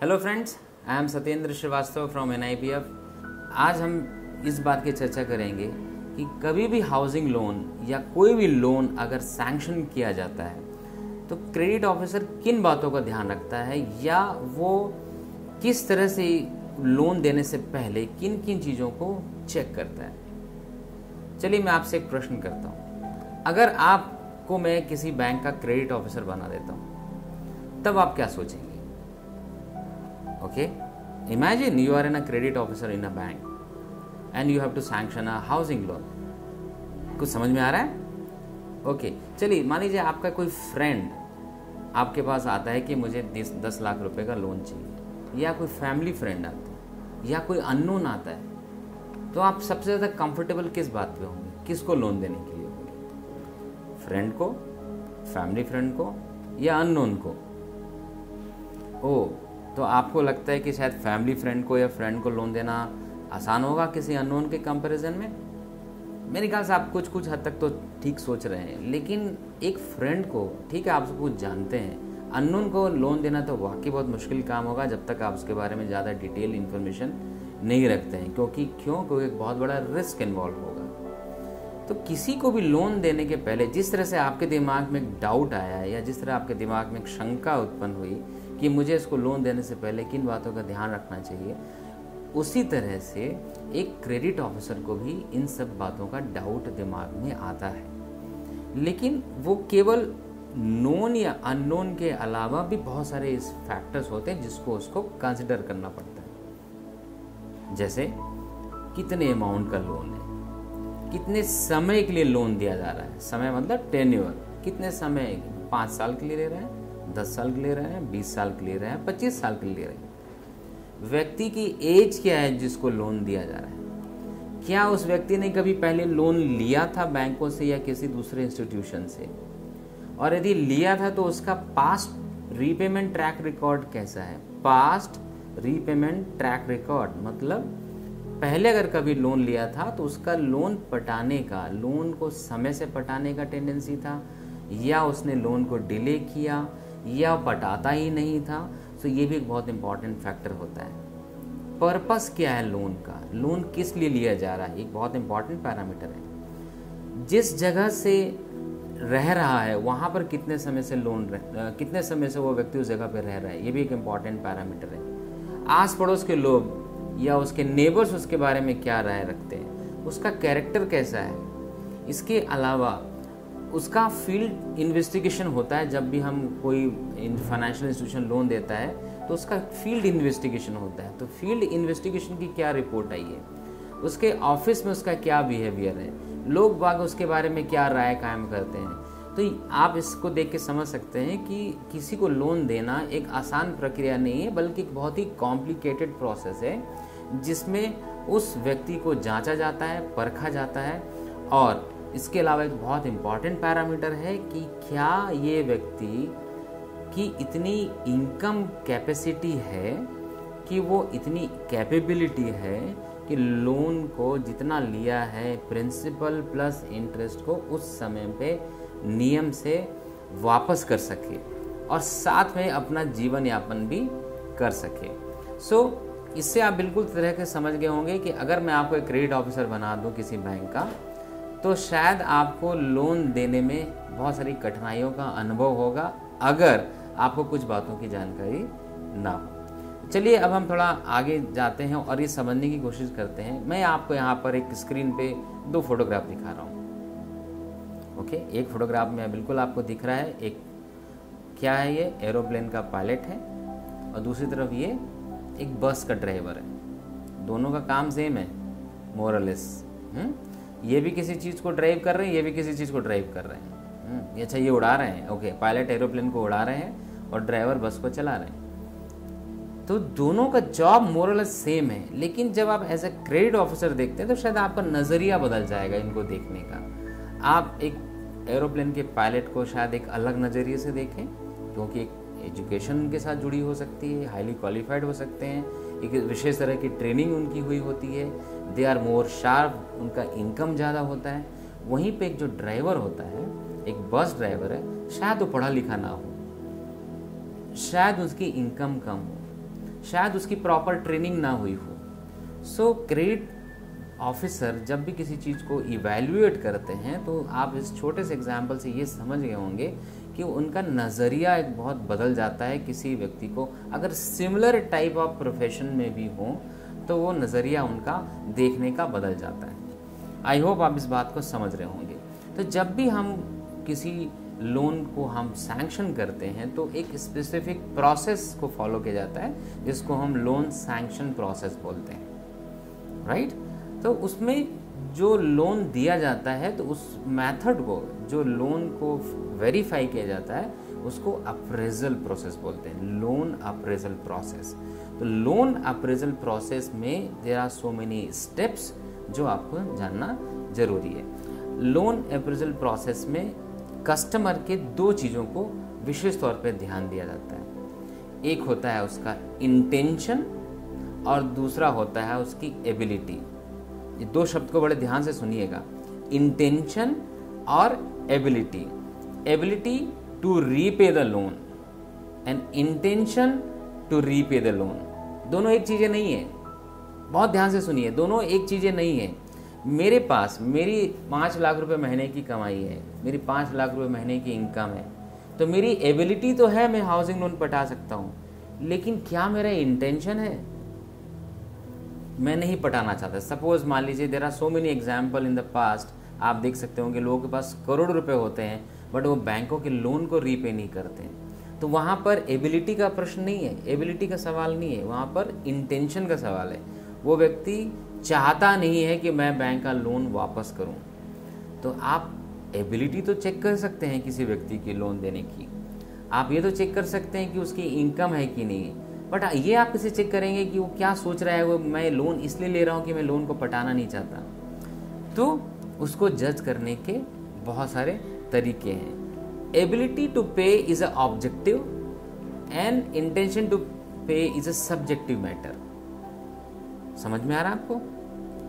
Hello friends, I am Satyendra Srivastava from NIPF। आज हम इस बात की चर्चा करेंगे कि कभी भी हाउसिंग लोन या कोई भी लोन अगर सैंक्शन किया जाता है तो क्रेडिट ऑफिसर किन बातों का ध्यान रखता है या वो किस तरह से लोन देने से पहले किन किन चीज़ों को चेक करता है। चलिए मैं आपसे एक प्रश्न करता हूँ। अगर आपको मैं किसी बैंक का क्रेडिट ऑफिसर बना देता हूँ तब आप क्या सोचेंगे? Okay, imagine you are in a credit officer in a bank and you have to sanction a housing loan. कुछ समझ में आ रहा है? ओके, चलिए मान लीजिए आपका कोई फ्रेंड आपके पास आता है कि मुझे 10 लाख रुपए का लोन चाहिए, या कोई फैमिली फ्रेंड आता है या कोई अननोन आता है, तो आप सबसे ज़्यादा कंफर्टेबल किस बात पे होंगे? किसको लोन देने के लिए होंगे? फ्रेंड को, फैमिली फ्रेंड को या अननोन को? तो आपको लगता है कि शायद फैमिली फ्रेंड को या फ्रेंड को लोन देना आसान होगा किसी अननोन के कंपैरिजन में? मेरे ख्याल से आप कुछ हद तक तो ठीक सोच रहे हैं, लेकिन एक फ्रेंड को, ठीक है आप उसको कुछ जानते हैं, अननोन को लोन देना तो वाकई बहुत मुश्किल काम होगा जब तक आप उसके बारे में ज़्यादा डिटेल इन्फॉर्मेशन नहीं रखते हैं। क्योंकि एक बहुत बड़ा रिस्क इन्वॉल्व होगा। तो किसी को भी लोन देने के पहले जिस तरह से आपके दिमाग में एक डाउट आया या जिस तरह आपके दिमाग में एक शंका उत्पन्न हुई कि मुझे इसको लोन देने से पहले किन बातों का ध्यान रखना चाहिए, उसी तरह से एक क्रेडिट ऑफिसर को भी इन सब बातों का डाउट दिमाग में आता है। लेकिन वो केवल नोन या अननोन के अलावा भी बहुत सारे इस फैक्टर्स होते हैं जिसको उसको कंसिडर करना पड़ता है। जैसे कितने अमाउंट का लोन है, कितने समय के लिए लोन दिया जा रहा है, समय मतलब टेन्योर, कितने समय, 5 साल के लिए ले रहे हैं, 10 साल के लिए रहे हैं, 20 साल के लिए रहे हैं, 25 साल के लिए रहे हैं। व्यक्ति की एज क्या है जिसको लोन दिया जा रहा है? क्या उस व्यक्ति ने कभी पहले लोन लिया था बैंकों से या किसी दूसरे इंस्टीट्यूशन से? और यदि लिया था तो उसका पास्ट रीपेमेंट ट्रैक रिकॉर्ड कैसा है? पास्ट रीपेमेंट ट्रैक रिकॉर्ड मतलब पहले अगर कभी लोन लिया था तो उसका लोन पटाने का, लोन को समय से पटाने का टेंडेंसी था, या उसने लोन को डिले किया या पटाता ही नहीं था। तो ये भी एक बहुत इंपॉर्टेंट फैक्टर होता है। पर्पस क्या है लोन का, लोन किस लिए लिया जा रहा है, एक बहुत इंपॉर्टेंट पैरामीटर है। जिस जगह से रह रहा है वहाँ पर कितने समय से वो व्यक्ति उस जगह पर रह रहा है, ये भी एक इंपॉर्टेंट पैरामीटर है। आस पड़ोस के लोग या उसके नेबर्स उसके बारे में क्या राय रखते हैं, उसका कैरेक्टर कैसा है। इसके अलावा उसका फील्ड इन्वेस्टिगेशन होता है। जब भी हम कोई फाइनेंशियल इंस्टीट्यूशन लोन देता है तो उसका फील्ड इन्वेस्टिगेशन होता है। तो फील्ड इन्वेस्टिगेशन की क्या रिपोर्ट आई है, उसके ऑफिस में उसका क्या बिहेवियर है, लोग बाग उसके बारे में क्या राय कायम करते हैं। तो आप इसको देख के समझ सकते हैं कि किसी को लोन देना एक आसान प्रक्रिया नहीं है, बल्कि एक बहुत ही कॉम्प्लिकेटेड प्रोसेस है जिसमें उस व्यक्ति को जांचा जाता है, परखा जाता है। और इसके अलावा एक बहुत इंपॉर्टेंट पैरामीटर है कि क्या ये व्यक्ति की इतनी इनकम कैपेसिटी है, कि वो इतनी कैपेबिलिटी है कि लोन को जितना लिया है प्रिंसिपल प्लस इंटरेस्ट को उस समय पे नियम से वापस कर सके और साथ में अपना जीवन यापन भी कर सके। इससे आप बिल्कुल तरह के समझ गए होंगे कि अगर मैं आपको एक क्रेडिट ऑफिसर बना दूं किसी बैंक का, तो शायद आपको लोन देने में बहुत सारी कठिनाइयों का अनुभव होगा अगर आपको कुछ बातों की जानकारी ना हो। चलिए अब हम थोड़ा आगे जाते हैं और ये समझने की कोशिश करते हैं। मैं आपको यहाँ पर एक स्क्रीन पे 2 फोटोग्राफ दिखा रहा हूँ। ओके, एक फोटोग्राफ में बिल्कुल आपको दिख रहा है, एक क्या है, ये एरोप्लेन का पायलट है और दूसरी तरफ ये एक बस का ड्राइवर है। दोनों का काम सेम है मोरलेस। ये भी किसी चीज़ को ड्राइव कर रहे हैं, ये भी किसी चीज़ को ड्राइव कर रहे हैं। अच्छा, ये उड़ा रहे हैं। ओके, पायलट एरोप्लेन को उड़ा रहे हैं और ड्राइवर बस को चला रहे हैं। तो दोनों का जॉब मोरलेस सेम है। लेकिन जब आप एज ए क्रेडिट ऑफिसर देखते हैं तो शायद आपका नज़रिया बदल जाएगा इनको देखने का। आप एक एरोप्लेन के पायलट को शायद एक अलग नज़रिए से देखें, क्योंकि एक एजुकेशन उनके साथ जुड़ी हो सकती है, हाईली क्वालिफाइड हो सकते हैं, एक विशेष तरह की ट्रेनिंग उनकी हुई होती है, दे आर मोर शार्प, उनका इनकम ज़्यादा होता है। वहीं पे एक जो ड्राइवर होता है, एक बस ड्राइवर है, शायद वो पढ़ा लिखा ना हो, शायद उसकी इनकम कम हो, शायद उसकी प्रॉपर ट्रेनिंग ना हुई हो। सो क्रेडिट ऑफिसर जब भी किसी चीज़ को इवैल्यूएट करते हैं तो आप इस छोटे से एग्जाम्पल से ये समझ गए होंगे कि उनका नज़रिया एक बहुत बदल जाता है। किसी व्यक्ति को अगर सिमिलर टाइप ऑफ प्रोफेशन में भी हो तो वो नज़रिया उनका देखने का बदल जाता है। आई होप आप इस बात को समझ रहे होंगे। तो जब भी हम किसी लोन को हम सैंक्शन करते हैं तो एक स्पेसिफिक प्रोसेस को फॉलो किया जाता है जिसको हम लोन सैंक्शन प्रोसेस बोलते हैं, राइट। तो उसमें जो लोन दिया जाता है तो उस मेथड को, जो लोन को वेरीफाई किया जाता है, उसको अप्रेजल प्रोसेस बोलते हैं, लोन अप्रेजल प्रोसेस। तो लोन अप्रेजल प्रोसेस में there are so many steps जो आपको जानना जरूरी है। लोन अप्रेजल प्रोसेस में कस्टमर के दो चीज़ों को विशेष तौर पर ध्यान दिया जाता है। एक होता है उसका इंटेंशन और दूसरा होता है उसकी एबिलिटी। ये दो शब्द को बड़े ध्यान से सुनिएगा, इंटेंशन और ability. Ability to repay the loan and intention to repay the loan, दोनों एक चीज़ें नहीं है। बहुत ध्यान से सुनिए, दोनों एक चीज़ें नहीं है। मेरे पास मेरी 5 लाख रुपए महीने की कमाई है, मेरी 5 लाख रुपए महीने की इनकम है, तो मेरी एबिलिटी तो है मैं हाउसिंग लोन पटा सकता हूँ, लेकिन क्या मेरा इंटेंशन है? मैं नहीं पटाना चाहता। सपोज मान लीजिए there are so many example in the past, आप देख सकते होंगे लोगों के पास करोड़ रुपए होते हैं बट वो बैंकों के लोन को रीपे नहीं करते हैं। तो वहाँ पर एबिलिटी का प्रश्न नहीं है, एबिलिटी का सवाल नहीं है, वहाँ पर इंटेंशन का सवाल है। वो व्यक्ति चाहता नहीं है कि मैं बैंक का लोन वापस करूँ। तो आप एबिलिटी तो चेक कर सकते हैं किसी व्यक्ति की लोन देने की, आप ये तो चेक कर सकते हैं कि उसकी इनकम है कि नहीं, बट ये आप किसे चेक करेंगे कि वो क्या सोच रहा है, वो मैं लोन इसलिए ले रहा हूँ कि मैं लोन को पटाना नहीं चाहता। तो उसको जज करने के बहुत सारे तरीके हैं। Ability to pay is a objective and intention to pay is a subjective matter. समझ में आ रहा है आपको?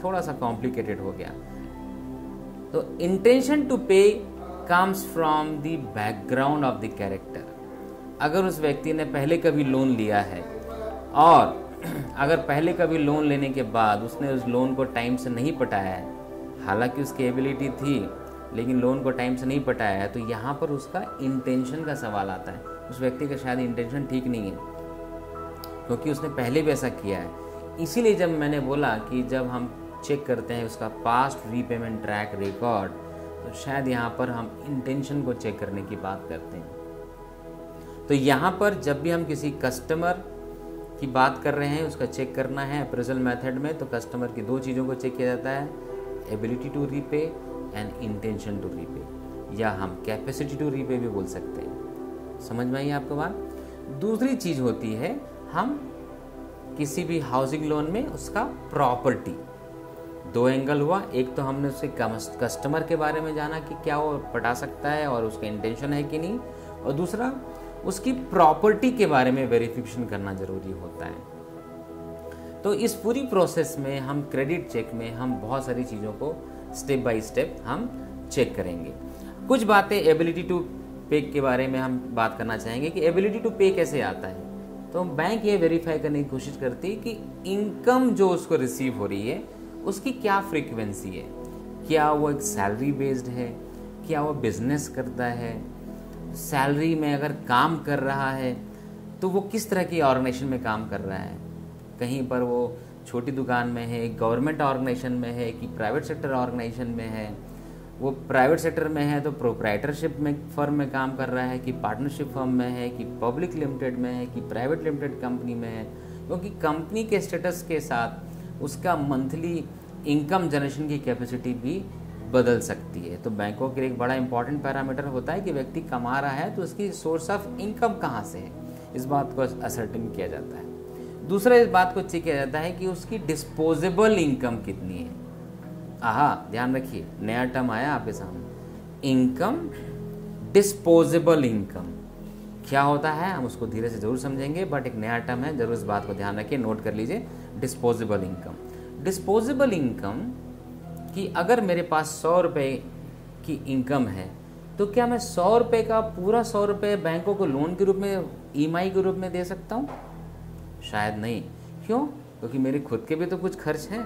थोड़ा सा कॉम्प्लिकेटेड हो गया। तो इंटेंशन टू पे comes from the background of the character. अगर उस व्यक्ति ने पहले कभी लोन लिया है और अगर पहले कभी लोन लेने के बाद उसने उस लोन को टाइम से नहीं पटाया है, हालांकि उसकी एबिलिटी थी लेकिन लोन को टाइम से नहीं पटाया है, तो यहाँ पर उसका इंटेंशन का सवाल आता है। उस व्यक्ति का शायद इंटेंशन ठीक नहीं है क्योंकि उसने पहले भी ऐसा किया है। इसीलिए जब मैंने बोला कि जब हम चेक करते हैं उसका पास्ट रीपेमेंट ट्रैक रिकॉर्ड, तो शायद यहाँ पर हम इंटेंशन को चेक करने की बात करते हैं। तो यहाँ पर जब भी हम किसी कस्टमर की बात कर रहे हैं, उसका चेक करना है अप्रेजल मेथड में, तो कस्टमर की दो चीज़ों को चेक किया जाता है, ability to repay and intention to repay, या हम कैपेसिटी टू रीपे भी बोल सकते हैं। समझ में आई आपको बात? दूसरी चीज़ होती है हम किसी भी हाउसिंग लोन में उसका प्रॉपर्टी। दो एंगल हुआ, एक तो हमने उसके कस्टमर के बारे में जाना कि क्या वो पटा सकता है और उसका इंटेंशन है कि नहीं, और दूसरा उसकी प्रॉपर्टी के बारे में वेरिफिकेशन करना जरूरी होता है। तो इस पूरी प्रोसेस में हम क्रेडिट चेक में हम बहुत सारी चीज़ों को स्टेप बाय स्टेप हम चेक करेंगे। कुछ बातें एबिलिटी टू पे के बारे में हम बात करना चाहेंगे कि एबिलिटी टू पे कैसे आता है। तो बैंक ये वेरीफाई करने की कोशिश करती है कि इनकम जो उसको रिसीव हो रही है उसकी क्या फ्रीक्वेंसी है, क्या वो एक सैलरी बेस्ड है, क्या वो बिजनेस करता है, सैलरी में अगर काम कर रहा है तो वो किस तरह की ऑर्गेनाइजेशन में काम कर रहा है, कहीं पर वो छोटी दुकान में है, गवर्नमेंट ऑर्गेनाइजेशन में है कि प्राइवेट सेक्टर ऑर्गेनाइजेशन में है, वो प्राइवेट सेक्टर में है तो प्रोप्राइटरशिप में फर्म में काम कर रहा है कि पार्टनरशिप फर्म में है कि पब्लिक लिमिटेड में है कि प्राइवेट लिमिटेड कंपनी में है, क्योंकि कंपनी के स्टेटस के साथ उसका मंथली इनकम जनरेशन की कैपेसिटी भी बदल सकती है। तो बैंकों के लिए एक बड़ा इंपॉर्टेंट पैरामीटर होता है कि व्यक्ति कमा रहा है तो उसकी सोर्स ऑफ इनकम कहाँ से है, इस बात को असर्टेन किया जाता है। दूसरा इस बात को चेक किया जाता है कि उसकी डिस्पोजेबल इनकम कितनी है। ध्यान रखिए, नया टर्म आया आपके सामने, इनकम, डिस्पोजेबल इनकम क्या होता है हम उसको धीरे से जरूर समझेंगे, बट एक नया टर्म है, जरूर इस बात को ध्यान रखिए, नोट कर लीजिए। डिस्पोजेबल इनकम, डिस्पोजेबल इनकम कि अगर मेरे पास 100 रुपये की इनकम है तो क्या मैं 100 रुपये का पूरा 100 रुपये बैंकों को लोन के रूप में, EMI के रूप में दे सकता हूँ? शायद नहीं। क्यों? क्योंकि मेरे खुद के भी तो कुछ खर्च हैं,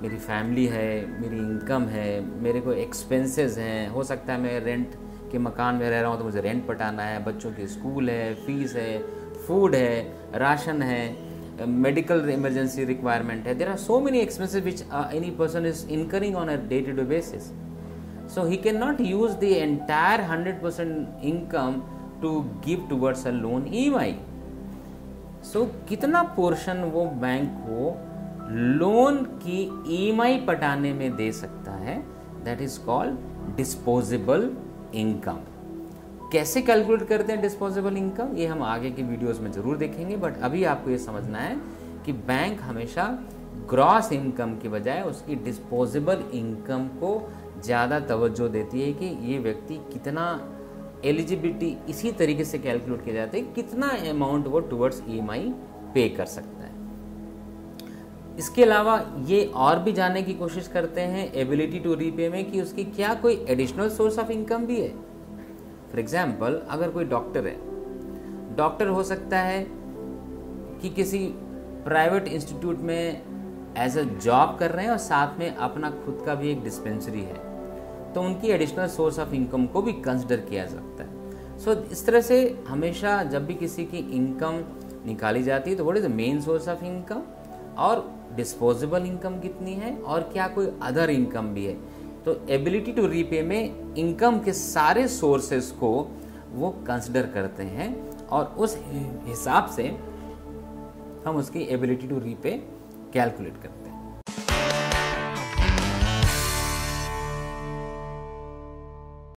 मेरी फैमिली है, मेरी इनकम है, मेरे को एक्सपेंसेस हैं। हो सकता है मैं रेंट के मकान में रह रहा हूँ तो मुझे रेंट पटाना है, बच्चों की स्कूल है, फीस है, फूड है, राशन है, मेडिकल इमरजेंसी रिक्वायरमेंट है। There are so many expenses which any person is incurring on a day to day basis. So he cannot use the entire 100% income to give towards a loan EMI. So कितना portion वो bank को loan की EMI पटाने में दे सकता है, that is called disposable income. कैसे calculate करते हैं डिस्पोजेबल इनकम, ये हम आगे के वीडियोस में जरूर देखेंगे, बट अभी आपको ये समझना है कि बैंक हमेशा ग्रॉस इनकम की बजाय उसकी डिस्पोजेबल इनकम को ज़्यादा तवज्जो देती है कि ये व्यक्ति कितना एलिजिबिलिटी इसी तरीके से कैलकुलेट किया जाता है कितना अमाउंट वो टुवर्ड्स EMI पे कर सकता है। इसके अलावा ये और भी जानने की कोशिश करते हैं एबिलिटी टू रीपे में कि उसकी क्या कोई एडिशनल सोर्स ऑफ इनकम भी है। फॉर एग्जाम्पल, अगर कोई डॉक्टर है, डॉक्टर हो सकता है कि किसी प्राइवेट इंस्टीट्यूट में एज अ जॉब कर रहे हैं और साथ में अपना खुद का भी एक डिस्पेंसरी है, तो उनकी एडिशनल सोर्स ऑफ इनकम को भी कंसिडर किया जा सकता है। सो इस तरह से हमेशा जब भी किसी की इनकम निकाली जाती है तो what is the main source of income और डिस्पोजेबल इनकम कितनी है और क्या कोई अदर इनकम भी है। तो एबिलिटी टू रीपे में इनकम के सारे सोर्सेस को वो कंसिडर करते हैं और उस हिसाब से हम उसकी एबिलिटी टू रीपे कैलकुलेट करते हैं।